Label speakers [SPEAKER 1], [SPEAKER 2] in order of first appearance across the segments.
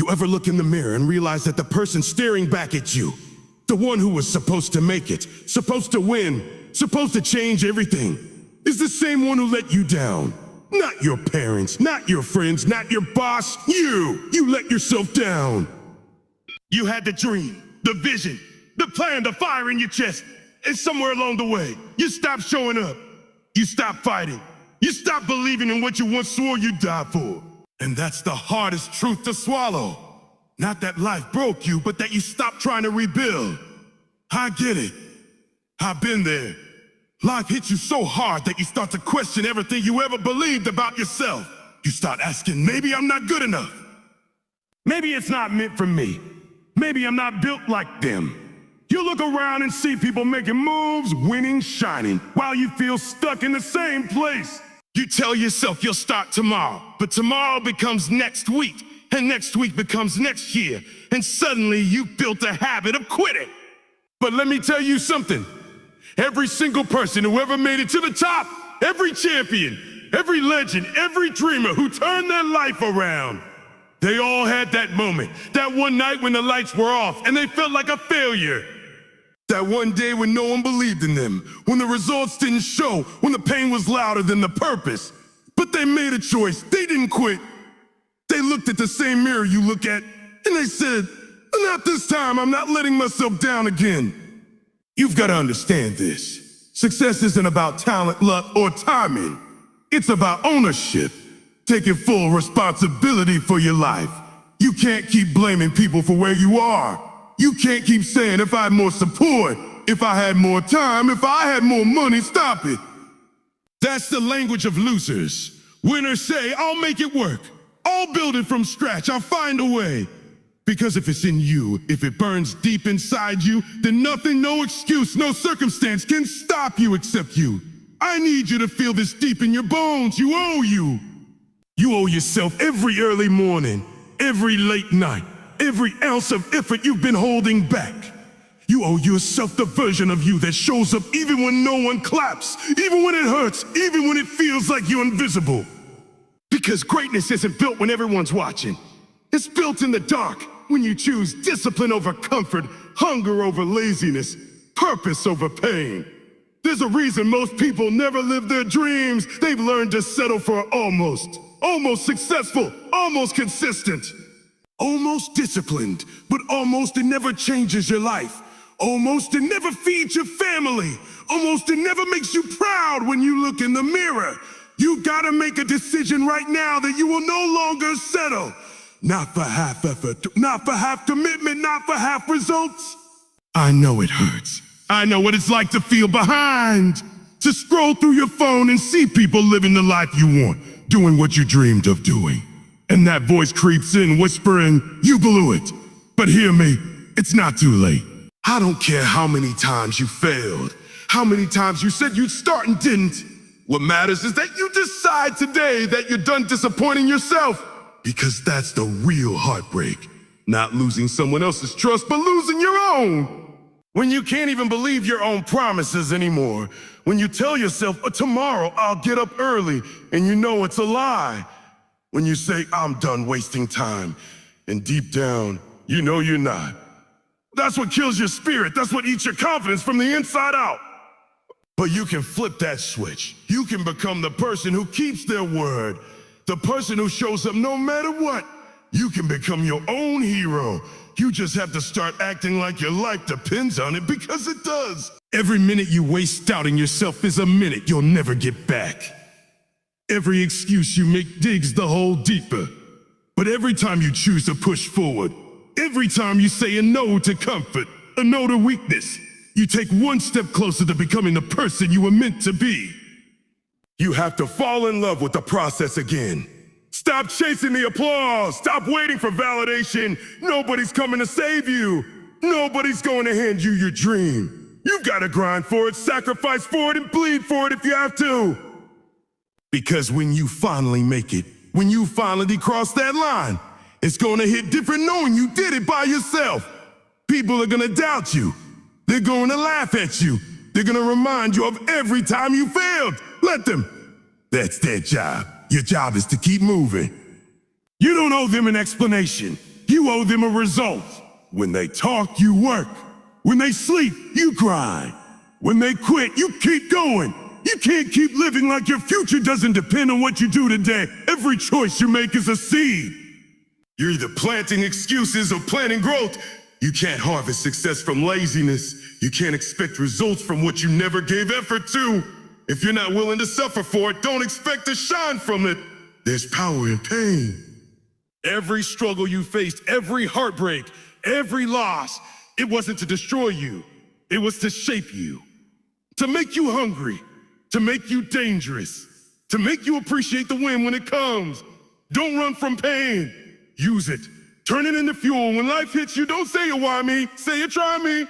[SPEAKER 1] You ever look in the mirror and realize that the person staring back at you, the one who was supposed to make it, supposed to win, supposed to change everything, is the same one who let you down? Not your parents, not your friends, not your boss. You let yourself down. You had the dream, the vision, the plan, the fire in your chest. And somewhere along the way, you stopped showing up. You stopped fighting. You stopped believing in what you once swore you'd die for. And that's the hardest truth to swallow. Not that life broke you, but that you stopped trying to rebuild. I get it. I've been there. Life hits you so hard that you start to question everything you ever believed about yourself. You start asking, maybe I'm not good enough. Maybe it's not meant for me. Maybe I'm not built like them. You look around and see people making moves, winning, shining, while you feel stuck in the same place. You tell yourself you'll start tomorrow, but tomorrow becomes next week, and next week becomes next year, and suddenly you built a habit of quitting. But let me tell you something. Every single person who ever made it to the top, every champion, every legend, every dreamer who turned their life around, they all had that moment, that one night when the lights were off and they felt like a failure. That one day when no one believed in them, when the results didn't show, when the pain was louder than the purpose. But they made a choice. They didn't quit. They looked at the same mirror you look at, and they said, not this time, I'm not letting myself down again. You've got to understand this. Success isn't about talent, luck, or timing. It's about ownership, taking full responsibility for your life. You can't keep blaming people for where you are. You can't keep saying, if I had more support, if I had more time, if I had more money, stop it. That's the language of losers. Winners say, I'll make it work. I'll build it from scratch. I'll find a way. Because if it's in you, if it burns deep inside you, then nothing, no excuse, no circumstance can stop you except you. I need you to feel this deep in your bones. You owe you. You owe yourself every early morning, every late night, every ounce of effort you've been holding back. You owe yourself the version of you that shows up even when no one claps, even when it hurts, even when it feels like you're invisible. Because greatness isn't built when everyone's watching. It's built in the dark when you choose discipline over comfort, hunger over laziness, purpose over pain. There's a reason most people never live their dreams. They've learned to settle for almost successful, almost consistent. Almost disciplined, but almost it never changes your life. Almost it never feeds your family. Almost it never makes you proud when you look in the mirror. You gotta make a decision right now that you will no longer settle. Not for half effort, not for half commitment, not for half results. I know it hurts. I know what it's like to feel behind, to scroll through your phone and see people living the life you want, doing what you dreamed of doing. And that voice creeps in whispering, you blew it. But hear me, it's not too late. I don't care how many times you failed, how many times you said you'd start and didn't. What matters is that you decide today that you're done disappointing yourself. Because that's the real heartbreak. Not losing someone else's trust, but losing your own. When you can't even believe your own promises anymore. When you tell yourself, tomorrow I'll get up early, and you know it's a lie. When you say, I'm done wasting time, and deep down, you know you're not. That's what kills your spirit. That's what eats your confidence from the inside out. But you can flip that switch. You can become the person who keeps their word, the person who shows up no matter what. You can become your own hero. You just have to start acting like your life depends on it, because it does. Every minute you waste doubting yourself is a minute you'll never get back. Every excuse you make digs the hole deeper. But every time you choose to push forward, every time you say a no to comfort, a no to weakness, you take one step closer to becoming the person you were meant to be. You have to fall in love with the process again. Stop chasing the applause. Stop waiting for validation. Nobody's coming to save you. Nobody's going to hand you your dream. You've got to grind for it, sacrifice for it, and bleed for it if you have to. Because when you finally make it, when you finally cross that line, it's going to hit different knowing you did it by yourself. People are going to doubt you. They're going to laugh at you. They're going to remind you of every time you failed. Let them. That's their job. Your job is to keep moving. You don't owe them an explanation. you owe them a result. When they talk, you work. When they sleep, you grind. When they quit, you keep going. You can't keep living like your future doesn't depend on what you do today. Every choice you make is a seed. You're either planting excuses or planting growth. You can't harvest success from laziness. You can't expect results from what you never gave effort to. If you're not willing to suffer for it, don't expect to shine from it. There's power in pain. Every struggle you faced, every heartbreak, every loss, it wasn't to destroy you. It was to shape you, to make you hungry, to make you dangerous, to make you appreciate the win when it comes. Don't run from pain. Use it. Turn it into fuel. When life hits you, don't say it, why me? Say it, try me.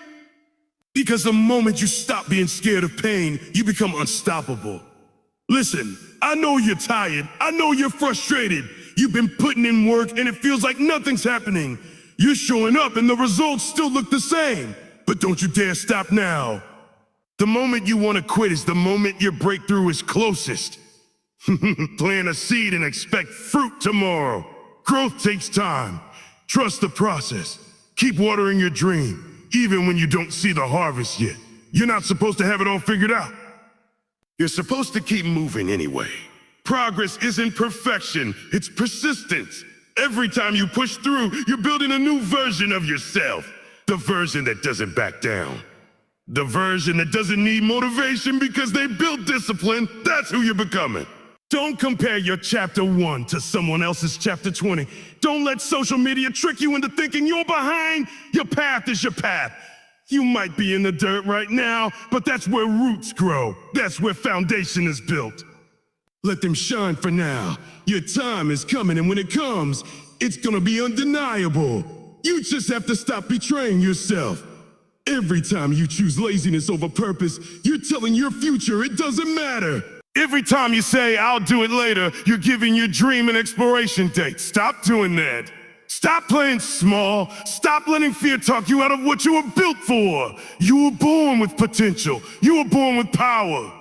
[SPEAKER 1] Because the moment you stop being scared of pain, you become unstoppable. Listen, I know you're tired. I know you're frustrated. You've been putting in work and it feels like nothing's happening. You're showing up and the results still look the same. But don't you dare stop now. The moment you want to quit is the moment your breakthrough is closest. Plant a seed and expect fruit tomorrow. Growth takes time. Trust the process. Keep watering your dream, even when you don't see the harvest yet. You're not supposed to have it all figured out. You're supposed to keep moving anyway. Progress isn't perfection, it's persistence. Every time you push through, you're building a new version of yourself. The version that doesn't back down. The version that doesn't need motivation because they built discipline. That's who you're becoming. Don't compare your chapter 1 to someone else's chapter 20. Don't let social media trick you into thinking you're behind. Your path is your path. You might be in the dirt right now, but that's where roots grow. That's where foundation is built. Let them shine for now. Your time is coming, and when it comes, it's gonna be undeniable. You just have to stop betraying yourself. Every time you choose laziness over purpose, you're telling your future it doesn't matter. Every time you say, I'll do it later, you're giving your dream an expiration date. Stop doing that. Stop playing small. Stop letting fear talk you out of what you were built for. You were born with potential. You were born with power.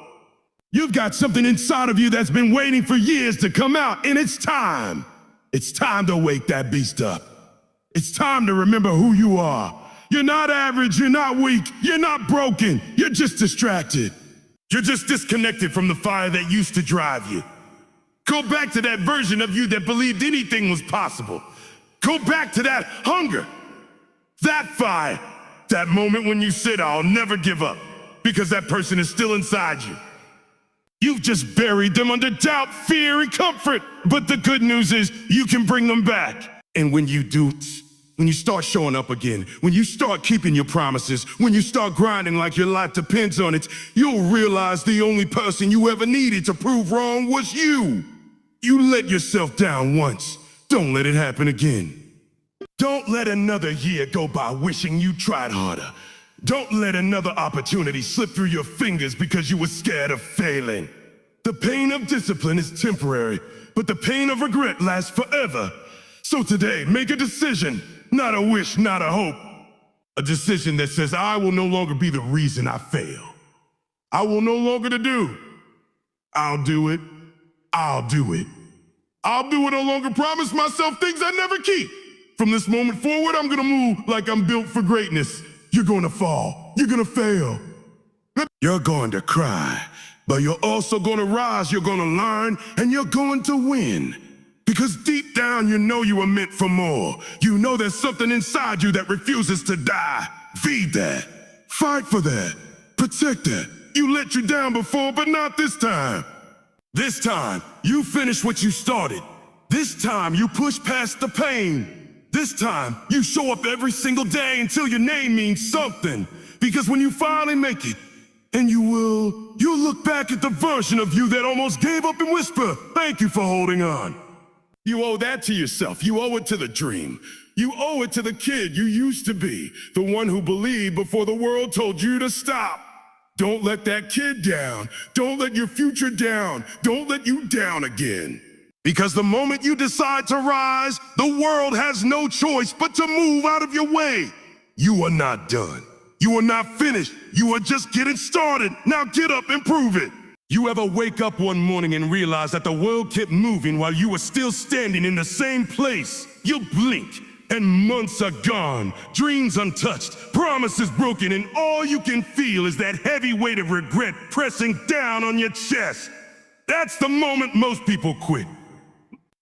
[SPEAKER 1] You've got something inside of you that's been waiting for years to come out, and it's time. It's time to wake that beast up. It's time to remember who you are. You're not average, you're not weak, you're not broken, you're just distracted. You're just disconnected from the fire that used to drive you. Go back to that version of you that believed anything was possible. Go back to that hunger, that fire, that moment when you said, I'll never give up, because that person is still inside you. You've just buried them under doubt, fear, and comfort. But the good news is you can bring them back. And when you do, when you start showing up again, when you start keeping your promises, when you start grinding like your life depends on it, you'll realize the only person you ever needed to prove wrong was you. You let yourself down once. Don't let it happen again. Don't let another year go by wishing you tried harder. Don't let another opportunity slip through your fingers because you were scared of failing. The pain of discipline is temporary, but the pain of regret lasts forever. So today, make a decision, not a wish, not a hope. A decision that says, I will no longer be the reason I fail. I will no longer do. I'll do it. I'll do it. I'll do it. No longer promise myself things I never keep. From this moment forward, I'm gonna move like I'm built for greatness. You're gonna fall. You're gonna fail. You're going to cry, but you're also gonna rise. You're gonna learn, and you're going to win. Because deep down, you know you were meant for more. You know there's something inside you that refuses to die. Feed that. Fight for that. Protect that. You let you down before, but not this time. This time, you finish what you started. This time, you push past the pain. This time, you show up every single day until your name means something. Because when you finally make it, and you'll look back at the version of you that almost gave up and whisper, thank you for holding on. You owe that to yourself. You owe it to the dream. You owe it to the kid you used to be, the one who believed before the world told you to stop. Don't let that kid down. Don't let your future down. Don't let you down again. Because the moment you decide to rise, the world has no choice but to move out of your way. You are not done. You are not finished. You are just getting started. Now get up and prove it. You ever wake up one morning and realize that the world kept moving while you were still standing in the same place? You'll blink, and months are gone, dreams untouched, promises broken, and all you can feel is that heavy weight of regret pressing down on your chest. That's the moment most people quit.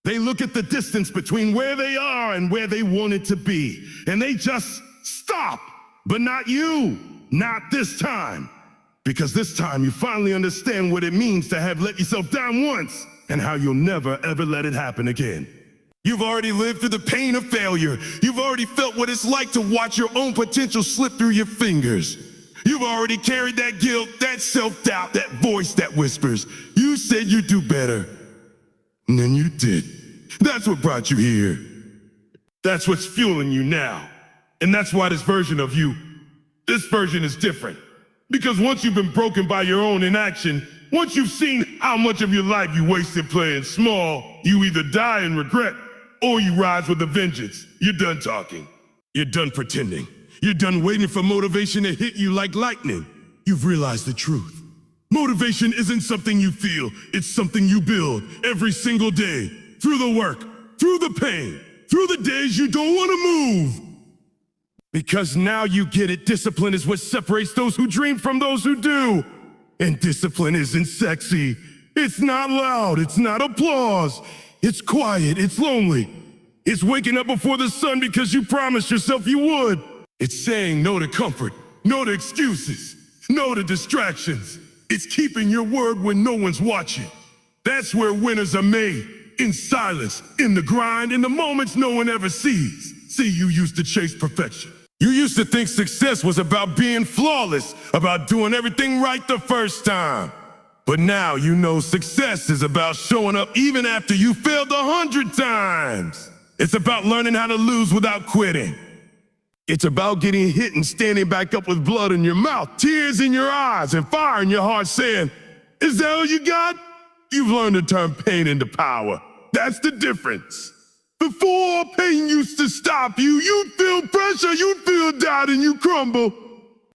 [SPEAKER 1] They look at the distance between where they are and where they wanted to be, and they just stop. But not you, not this time. Because this time you finally understand what it means to have let yourself down once and how you'll never ever let it happen again. You've already lived through the pain of failure. You've already felt what it's like to watch your own potential slip through your fingers. You've already carried that guilt, that self-doubt, that voice that whispers, you said you'd do better. And then you did. That's what brought you here. That's what's fueling you now. And that's why this version is different. Because once you've been broken by your own inaction, once you've seen how much of your life you wasted playing small, you either die in regret or you rise with a vengeance. You're done talking. You're done pretending. You're done waiting for motivation to hit you like lightning. You've realized the truth. Motivation isn't something you feel. It's something you build every single day. Through the work, through the pain, through the days you don't want to move. Because now you get it, discipline is what separates those who dream from those who do. And discipline isn't sexy. It's not loud, it's not applause. It's quiet, it's lonely. It's waking up before the sun because you promised yourself you would. It's saying no to comfort, no to excuses, no to distractions. It's keeping your word when no one's watching. That's where winners are made. In silence, in the grind, in the moments no one ever sees. See, you used to chase perfection. You used to think success was about being flawless, about doing everything right the first time. But now you know success is about showing up even after you failed 100 times. It's about learning how to lose without quitting. It's about getting hit and standing back up with blood in your mouth, tears in your eyes, and fire in your heart saying, "Is that all you got?" You've learned to turn pain into power. That's the difference. Before pain used to stop you, you'd feel pressure, you'd feel doubt, and you crumble.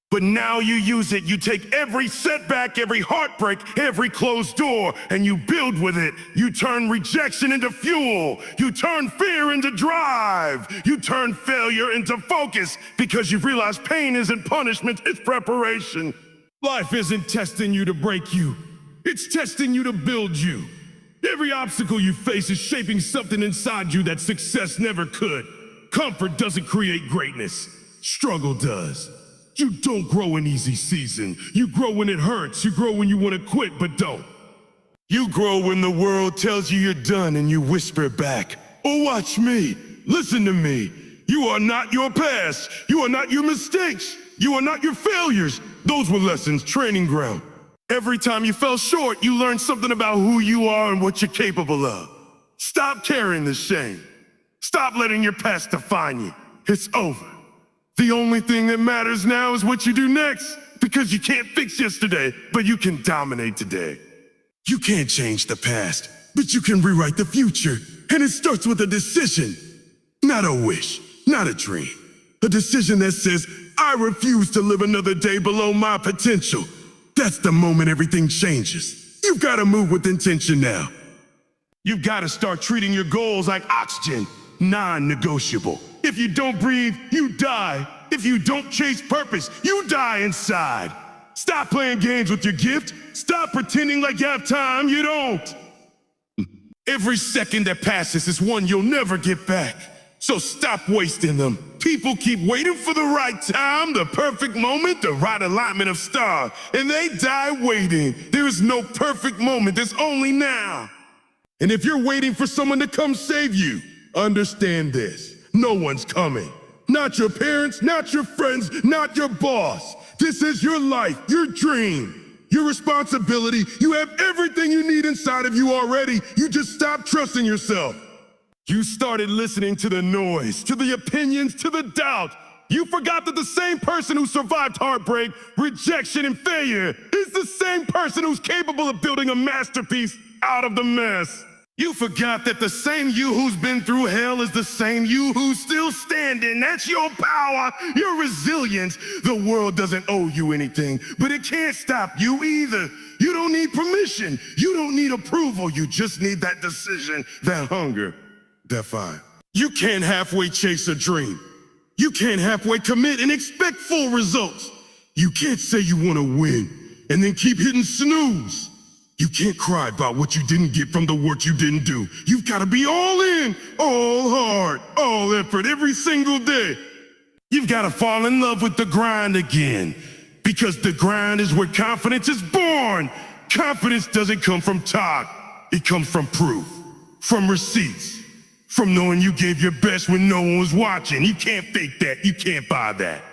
[SPEAKER 1] But now you use it. You take every setback, every heartbreak, every closed door, and you build with it. You turn rejection into fuel. You turn fear into drive. You turn failure into focus because you've realized pain isn't punishment, it's preparation. Life isn't testing you to break you. It's testing you to build you. Every obstacle you face is shaping something inside you that success never could. Comfort doesn't create greatness. Struggle does. You don't grow in easy season. You grow when it hurts. You grow when you want to quit but don't. You grow when the world tells you you're done and you whisper back, "Oh, watch me. Listen to me. You are not your past. You are not your mistakes. You are not your failures. Those were lessons, training ground." Every time you fell short, you learned something about who you are and what you're capable of. Stop carrying the shame. Stop letting your past define you. It's over. The only thing that matters now is what you do next, because you can't fix yesterday, but you can dominate today. You can't change the past, but you can rewrite the future. And it starts with a decision, not a wish, not a dream. A decision that says, "I refuse to live another day below my potential." That's the moment everything changes. You've got to move with intention now. You've got to start treating your goals like oxygen, non-negotiable. If you don't breathe, you die. If you don't chase purpose, you die inside. Stop playing games with your gift. Stop pretending like you have time you don't. Every second that passes is one you'll never get back. So stop wasting them. People keep waiting for the right time, the perfect moment, the right alignment of stars, and they die waiting. There is no perfect moment, there's only now. And if you're waiting for someone to come save you, understand this. No one's coming. Not your parents, not your friends, not your boss. This is your life, your dream, your responsibility. You have everything you need inside of you already. You just stop trusting yourself. You started listening to the noise, to the opinions, to the doubt. You forgot that the same person who survived heartbreak, rejection, and failure is the same person who's capable of building a masterpiece out of the mess. You forgot that the same you who's been through hell is the same you who's still standing. That's your power, your resilience. The world doesn't owe you anything, but it can't stop you either. You don't need permission. You don't need approval. You just need that decision, that hunger. That fire. You can't halfway chase a dream. You can't halfway commit and expect full results. You can't say you want to win and then keep hitting snooze. You can't cry about what you didn't get from the work you didn't do. You've got to be all in, all hard, all effort every single day. You've got to fall in love with the grind again, because the grind is where confidence is born. Confidence doesn't come from talk. It comes from proof, from receipts, from knowing you gave your best when no one was watching. You can't fake that. You can't buy that.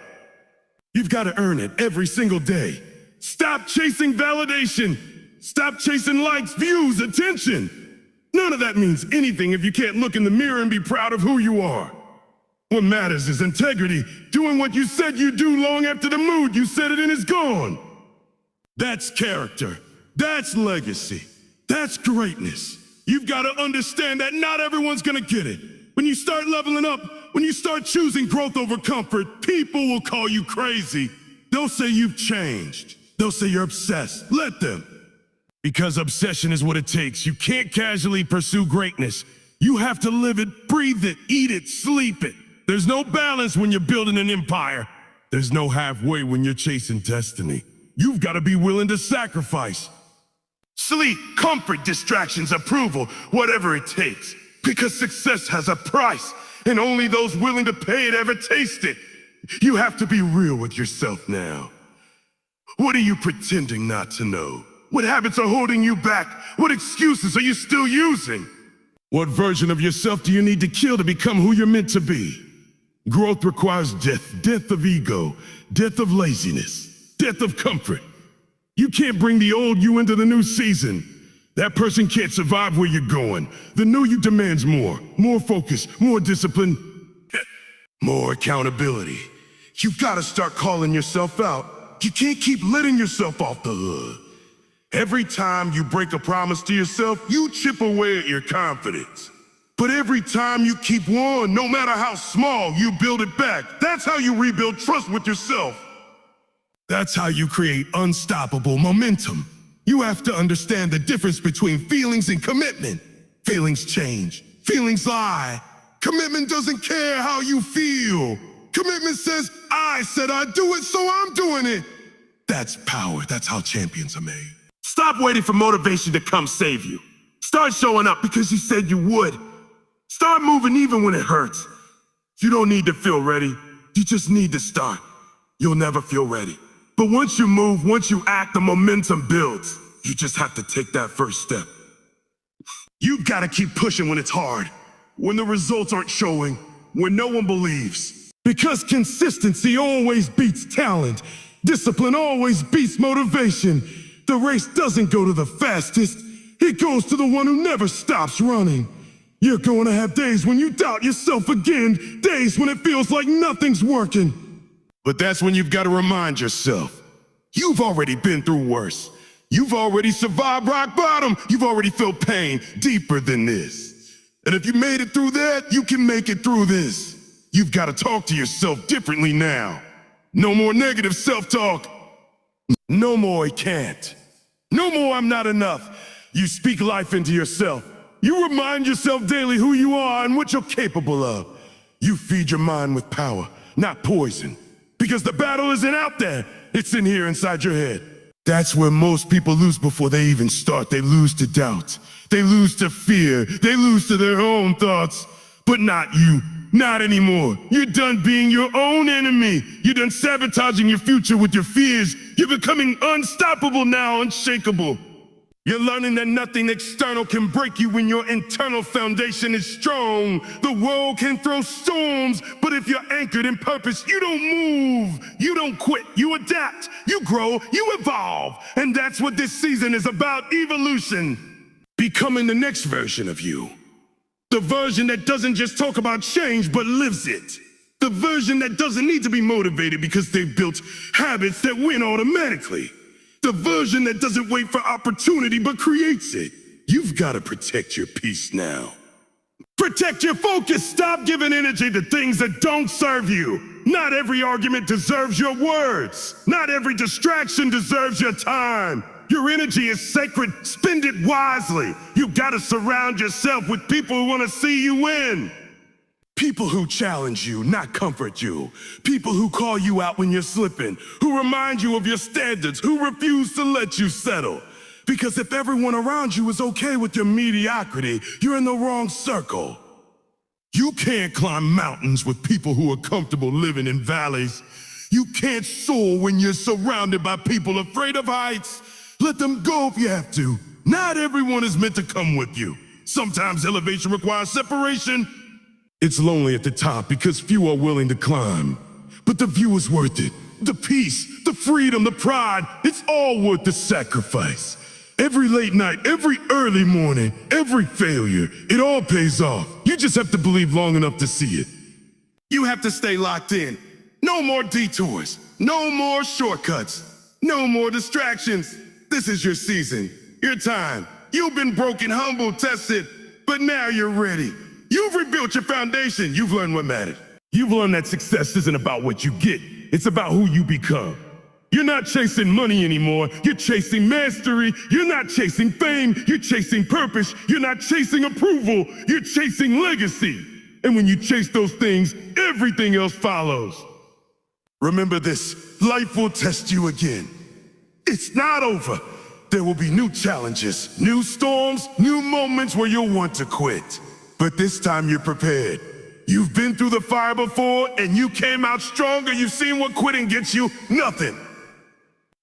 [SPEAKER 1] You've got to earn it every single day. Stop chasing validation. Stop chasing likes, views, attention. None of that means anything if you can't look in the mirror and be proud of who you are. What matters is integrity, doing what you said you'd do long after the mood you said it in is gone. That's character. That's legacy. That's greatness. You've got to understand that not everyone's gonna get it. When you start leveling up, when you start choosing growth over comfort, people will call you crazy. They'll say you've changed. They'll say you're obsessed. Let them. Because obsession is what it takes. You can't casually pursue greatness. You have to live it, breathe it, eat it, sleep it. There's no balance when you're building an empire. There's no halfway when you're chasing destiny. You've got to be willing to sacrifice. Sleep, comfort, distractions, approval, whatever it takes. Because success has a price, and only those willing to pay it ever taste it. You have to be real with yourself now. What are you pretending not to know? What habits are holding you back? What excuses are you still using? What version of yourself do you need to kill to become who you're meant to be? Growth requires death, death of ego, death of laziness, death of comfort. You can't bring the old you into the new season. That person can't survive where you're going. The new you demands more focus, more discipline, more accountability. You've got to start calling yourself out. You can't keep letting yourself off the hook. Every time you break a promise to yourself, you chip away at your confidence. But every time you keep one, no matter how small, you build it back. That's how you rebuild trust with yourself. That's how you create unstoppable momentum. You have to understand the difference between feelings and commitment. Feelings change. Feelings lie. Commitment doesn't care how you feel. Commitment says, I said I'd do it, so I'm doing it. That's power. That's how champions are made. Stop waiting for motivation to come save you. Start showing up because you said you would. Start moving even when it hurts. You don't need to feel ready. You just need to start. You'll never feel ready. But once you move, once you act, the momentum builds. You just have to take that first step. You've got to keep pushing when it's hard, when the results aren't showing, when no one believes. Because consistency always beats talent. Discipline always beats motivation. The race doesn't go to the fastest. It goes to the one who never stops running. You're going to have days when you doubt yourself again, days when it feels like nothing's working. But that's when you've got to remind yourself, you've already been through worse. You've already survived rock bottom. You've already felt pain deeper than this. And if you made it through that, you can make it through this. You've got to talk to yourself differently now. No more negative self-talk. No more, "I can't." No more, "I'm not enough." You speak life into yourself. You remind yourself daily who you are and what you're capable of. You feed your mind with power, not poison. Because the battle isn't out there, it's in here inside your head. That's where most people lose before they even start. They lose to doubt. They lose to fear. They lose to their own thoughts. But not you. Not anymore. You're done being your own enemy. You're done sabotaging your future with your fears. You're becoming unstoppable now, unshakable. You're learning that nothing external can break you when your internal foundation is strong. The world can throw storms, but if you're anchored in purpose, you don't move. You don't quit. You adapt. You grow. You evolve. And that's what this season is about, evolution. Becoming the next version of you. The version that doesn't just talk about change, but lives it. The version that doesn't need to be motivated because they've built habits that win automatically. The version that doesn't wait for opportunity, but creates it. You've got to protect your peace now. Protect your focus. Stop giving energy to things that don't serve you. Not every argument deserves your words. Not every distraction deserves your time. Your energy is sacred. Spend it wisely. You've got to surround yourself with people who want to see you win. People who challenge you, not comfort you. People who call you out when you're slipping, who remind you of your standards, who refuse to let you settle. Because if everyone around you is okay with your mediocrity, you're in the wrong circle. You can't climb mountains with people who are comfortable living in valleys. You can't soar when you're surrounded by people afraid of heights. Let them go if you have to. Not everyone is meant to come with you. Sometimes elevation requires separation. It's lonely at the top because few are willing to climb. But the view is worth it. The peace, the freedom, the pride, it's all worth the sacrifice. Every late night, every early morning, every failure, it all pays off. You just have to believe long enough to see it. You have to stay locked in. No more detours. No more shortcuts. No more distractions. This is your season, your time. You've been broken, humbled, tested, but now you're ready. You've rebuilt your foundation. You've learned what mattered. You've learned that success isn't about what you get. It's about who you become. You're not chasing money anymore. You're chasing mastery. You're not chasing fame. You're chasing purpose. You're not chasing approval. You're chasing legacy. And when you chase those things, everything else follows. Remember this, life will test you again. It's not over. There will be new challenges, new storms, new moments where you'll want to quit. But this time you're prepared. You've been through the fire before and you came out stronger. You've seen what quitting gets you, nothing.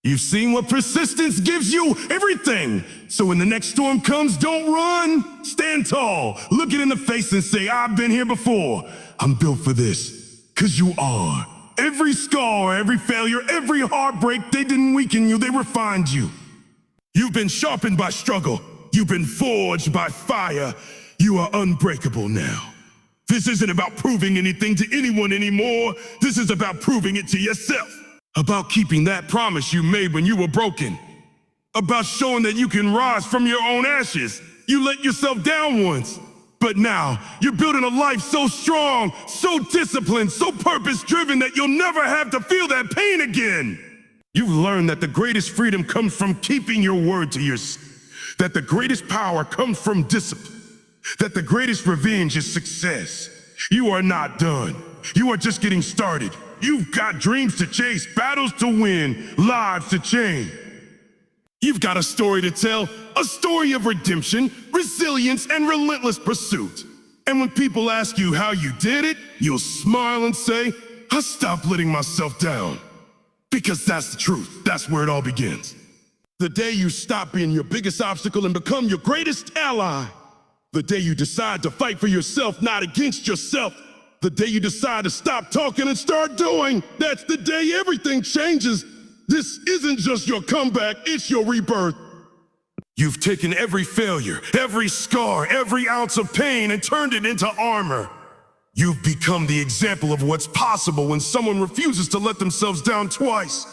[SPEAKER 1] You've seen what persistence gives you, everything. So when the next storm comes, don't run. Stand tall, look it in the face and say, I've been here before. I'm built for this, 'cause you are. Every scar, every failure, every heartbreak, they didn't weaken you, they refined you. You've been sharpened by struggle. You've been forged by fire. You are unbreakable now. This isn't about proving anything to anyone anymore. This is about proving it to yourself. About keeping that promise you made when you were broken. About showing that you can rise from your own ashes. You let yourself down once. But now, you're building a life so strong, so disciplined, so purpose-driven that you'll never have to feel that pain again. You've learned that the greatest freedom comes from keeping your word to yourself. That the greatest power comes from discipline. That the greatest revenge is success. You are not done. You are just getting started. You've got dreams to chase, battles to win, lives to change. You've got a story to tell, a story of redemption, resilience, and relentless pursuit. And when people ask you how you did it, you'll smile and say, I stopped letting myself down. Because that's the truth. That's where it all begins. The day you stop being your biggest obstacle and become your greatest ally. The day you decide to fight for yourself, not against yourself. The day you decide to stop talking and start doing. That's the day everything changes. This isn't just your comeback, it's your rebirth. You've taken every failure, every scar, every ounce of pain and turned it into armor. You've become the example of what's possible when someone refuses to let themselves down twice.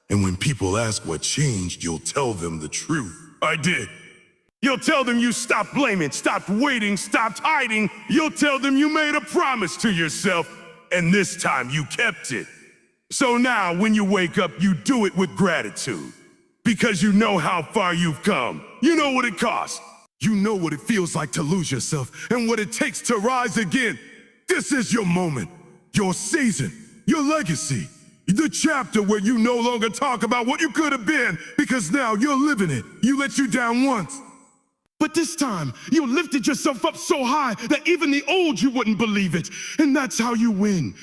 [SPEAKER 1] And when people ask what changed, you'll tell them the truth. I did. You'll tell them you stopped blaming, stopped waiting, stopped hiding. You'll tell them you made a promise to yourself, and this time you kept it. So now, when you wake up, you do it with gratitude. Because you know how far you've come. You know what it costs. You know what it feels like to lose yourself and what it takes to rise again. This is your moment, your season, your legacy. The chapter where you no longer talk about what you could have been because now you're living it. You let you down once. But this time, you lifted yourself up so high that even the old you wouldn't believe it. And that's how you win.